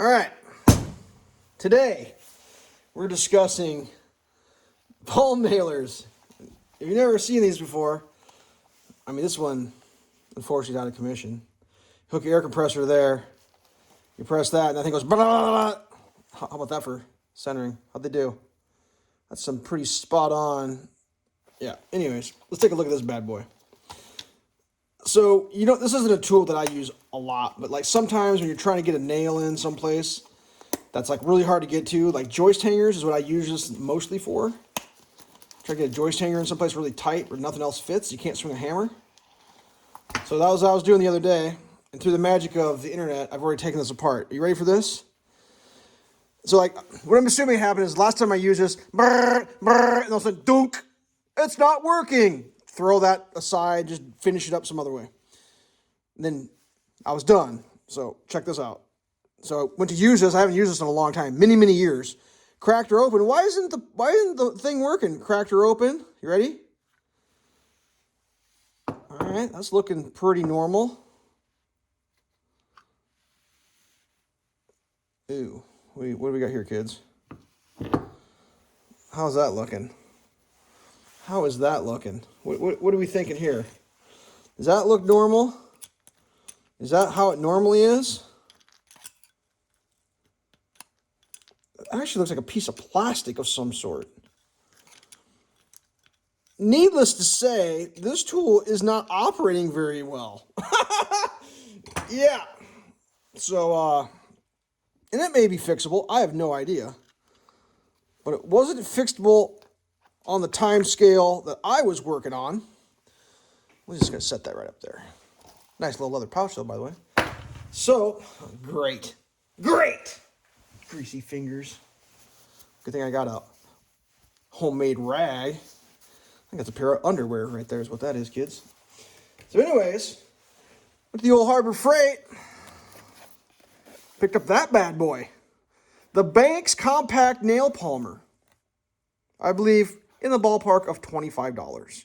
All right. Today, we're discussing palm nailers. If you've never seen these before, I mean, this one, unfortunately, is out of commission. Hook your air compressor there. You press that, and that thing goes, blah, blah, blah. How about that for centering? How'd they do? That's some pretty spot on. Yeah, anyways, let's take a look at this bad boy. So, this isn't a tool that I use a lot, but like sometimes when you're trying to get a nail in someplace that's like really hard to get to, like joist hangers is what I use this mostly for. Try to get a joist hanger in someplace really tight where nothing else fits. You can't swing a hammer. So that was what I was doing the other day, and through the magic of the internet, I've already taken this apart. Are you ready for this? So like, what I'm assuming happened is last time I used this, brrr, brrr, and all of a sudden, dunk, it's not working. Throw that aside, just finish it up some other way. And then I was done. So check this out. So I went to use this. I haven't used this in a long time, many, many years. Cracked her open. Why isn't the thing working? Cracked her open. You ready? All right, that's looking pretty normal. Ooh, what do we got here, kids? How's that looking? How is that looking? What are we thinking here? Does that look normal? Is that how it normally is? It actually looks like a piece of plastic of some sort. Needless to say, this tool is not operating very well. Yeah. So, and it may be fixable. I have no idea. But it wasn't fixable on the time scale that I was working on. We're just going to set that right up there. Nice little leather pouch, though, by the way. So, great. Greasy fingers. Good thing I got a homemade rag. I think that's a pair of underwear right there is what that is, kids. So anyways, went to the old Harbor Freight. Picked up that bad boy. The Banks Compact Nail Palmer. I believe in the ballpark of $25.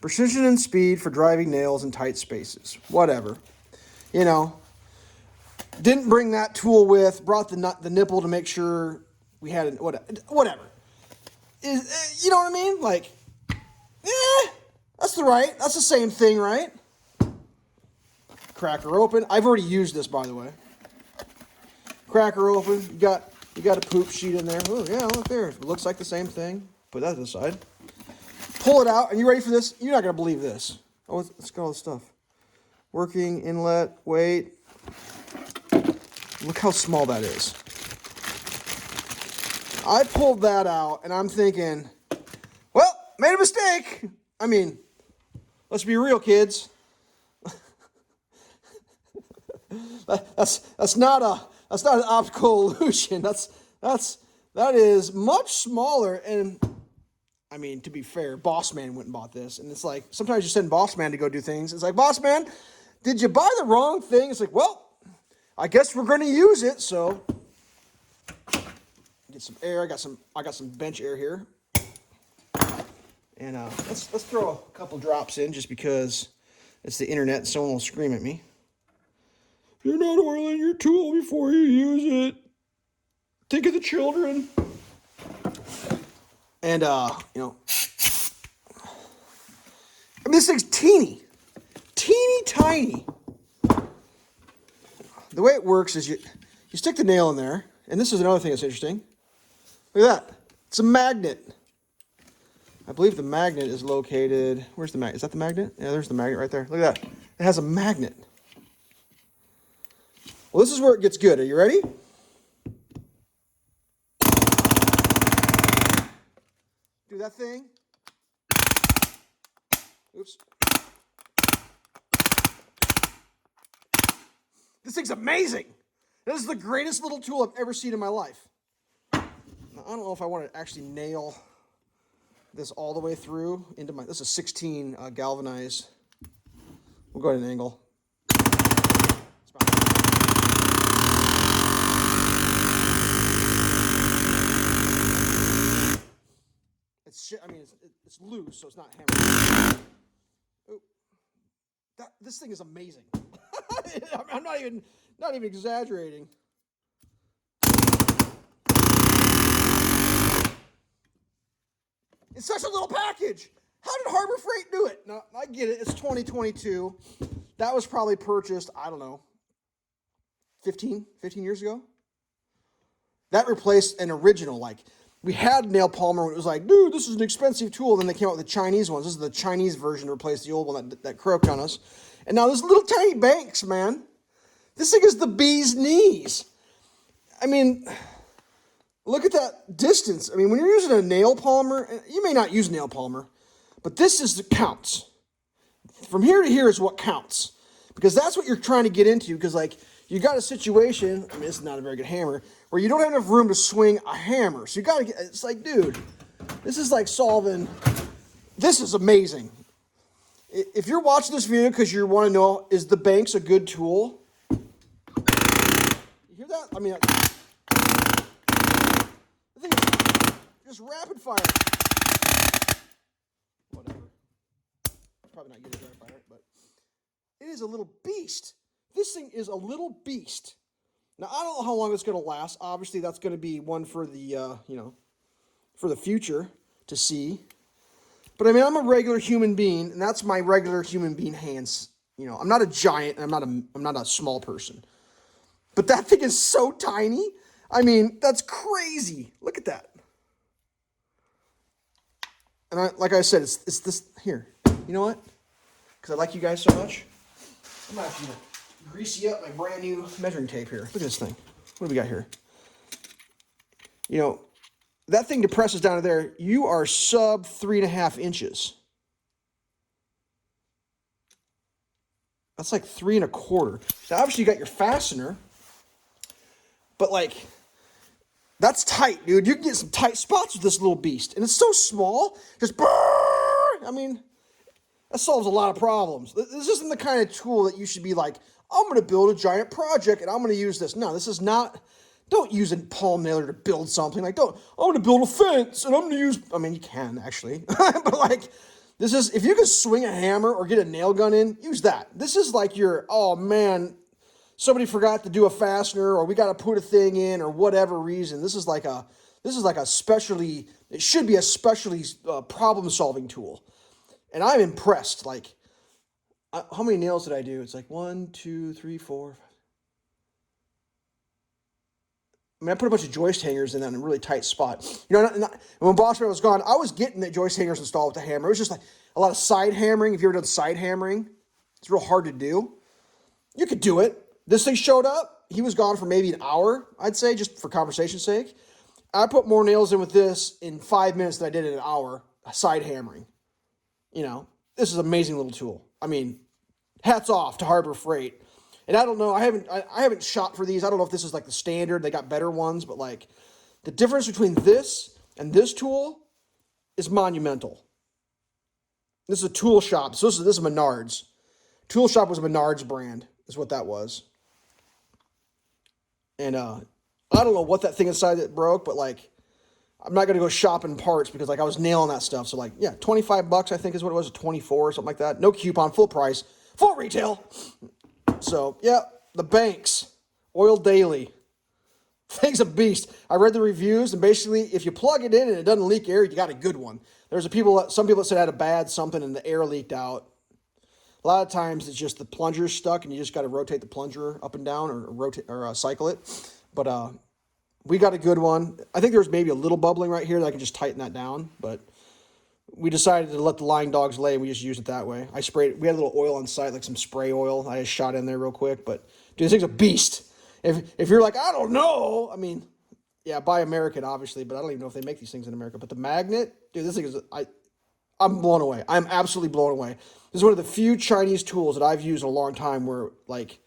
Precision and speed for driving nails in tight spaces. Whatever. Didn't bring that tool with. Brought the nipple to make sure we had it. Whatever. You know what I mean? Like, that's the same thing, right? Crack her open. I've already used this, by the way. Crack her open. You got a poop sheet in there. Oh, yeah, look there. It looks like the same thing. Put that to the side. Pull it out. Are you ready for this? You're not going to believe this. Oh, let's get all this stuff. Working, inlet, wait. Look how small that is. I pulled that out, and I'm thinking, well, made a mistake. I mean, let's be real, kids. That's not an optical illusion. That is much smaller. And I mean, to be fair, Boss Man went and bought this, and it's like sometimes you send Boss Man to go do things. It's like, Boss Man, did you buy the wrong thing? It's like, well, I guess we're going to use it. So get some air. I got some bench air here, and let's throw a couple drops in just because it's the internet and someone will scream at me. You're not oiling your tool before you use it. Think of the children. And, I mean, this thing's teeny tiny. The way it works is you stick the nail in there, and this is another thing that's interesting. Look at that. It's a magnet. I believe the magnet is located, where's the magnet? Is that the magnet? Yeah, there's the magnet right there. Look at that. It has a magnet. Well, this is where it gets good. Are you ready? Do that thing. Oops. This thing's amazing. This is the greatest little tool I've ever seen in my life. Now, I don't know if I want to actually nail this all the way through into this is 16 galvanized. We'll go at an angle. It's loose, so it's not hammered. Oh, this thing is amazing. I'm not even exaggerating. in such a little package. How did Harbor Freight do it? Now, I get it. It's 2022. That was probably purchased, I don't know, 15 years ago. That replaced an original. Like, we had nail palmer when it was like, dude, this is an expensive tool. Then they came out with the Chinese ones. This is the Chinese version to replace the old one that croaked on us. And now this little tiny Banks, man. This thing is the bee's knees. I mean, look at that distance. I mean, when you're using a nail palmer, you may not use nail palmer, but this is the counts. From here to here is what counts. Because that's what you're trying to get into. Because, like, you got a situation, I mean, this is not a very good hammer, where you don't have enough room to swing a hammer. So you got to get, it's like, dude, this is like solving, this is amazing. If you're watching this video because you want to know, is the Banks a good tool? You hear that? I mean, the thing is just rapid fire. Whatever. Probably not good at rapid fire, but it is a little beast. This thing is a little beast. Now, I don't know how long it's going to last. Obviously, that's going to be one for the, for the future to see. But I mean, I'm a regular human being, and that's my regular human being hands. You know, I'm not a giant, and I'm not a small person. But that thing is so tiny. I mean, that's crazy. Look at that. And like I said, it's this here. You know what? Because I like you guys so much, I'm going to have to greasy up my brand new measuring tape here. Look at this thing. What do we got here? You know, that thing depresses down to there. You are sub 3.5 inches. That's like 3.25. Now, obviously, you got your fastener, but like, that's tight, dude. You can get some tight spots with this little beast, and it's so small. Just, I mean, that solves a lot of problems. This isn't the kind of tool that you should be like, I'm going to build a giant project and I'm going to use this. No, this is not. Don't use a palm nailer to build something. Like, I'm going to build a fence and I'm going to use, I mean, you can actually. But like, this is, if you can swing a hammer or get a nail gun in, use that. This is like your, oh man, somebody forgot to do a fastener or we got to put a thing in or whatever reason. This is like a specially, it should be a specially problem solving tool. And I'm impressed. Like, how many nails did I do? It's like 1, 2, 3, 4. 5. I mean, I put a bunch of joist hangers in that in a really tight spot. You know, and when Boss Man was gone, I was getting the joist hangers installed with the hammer. It was just like a lot of side hammering. If you ever done side hammering, it's real hard to do. You could do it. This thing showed up. He was gone for maybe an hour, I'd say, just for conversation's sake. I put more nails in with this in 5 minutes than I did in an hour, side hammering. You know, this is an amazing little tool. I mean, hats off to Harbor Freight. And I don't know, I haven't shot for these. I don't know if this is like the standard. They got better ones, but like the difference between this and this tool is monumental. This is a tool shop. So this is Menards. Tool shop was a Menards brand, is what that was. And I don't know what that thing inside that broke, but like I'm not gonna go shopping parts because like I was nailing that stuff. So like, yeah, $25 I think is what it was, 24 or something like that. No coupon, full price, full retail. So yeah, the Banks, oil daily. Thing's a beast. I read the reviews and basically if you plug it in and it doesn't leak air, you got a good one. There's some people that said it had a bad something and the air leaked out. A lot of times it's just the plunger's stuck and you just got to rotate the plunger up and down or rotate or cycle it. But we got a good one. I think there's maybe a little bubbling right here that I can just tighten that down. But we decided to let the lying dogs lay and we just used it that way. We had a little oil on site, like some spray oil. I just shot in there real quick. But dude, this thing's a beast. If you're like, I don't know. I mean, yeah, buy American, obviously. But I don't even know if they make these things in America. But the magnet, dude, this thing is, I'm blown away. I'm absolutely blown away. This is one of the few Chinese tools that I've used in a long time where, like,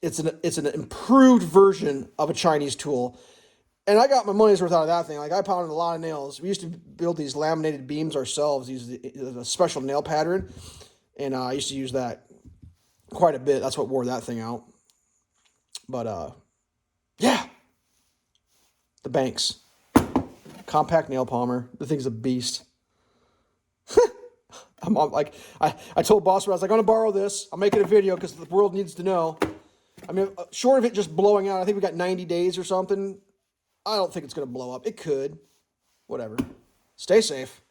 it's an improved version of a Chinese tool. And I got my money's worth out of that thing. Like, I pounded a lot of nails. We used to build these laminated beams ourselves, use a special nail pattern. And I used to use that quite a bit. That's what wore that thing out. But, yeah. The Banks. Compact nail palmer. The thing's a beast. I'm like, I told Boss, I was like, I'm going to borrow this. I'm making a video because the world needs to know. I mean, short of it just blowing out, I think we got 90 days or something. I don't think it's going to blow up. It could. Whatever. Stay safe.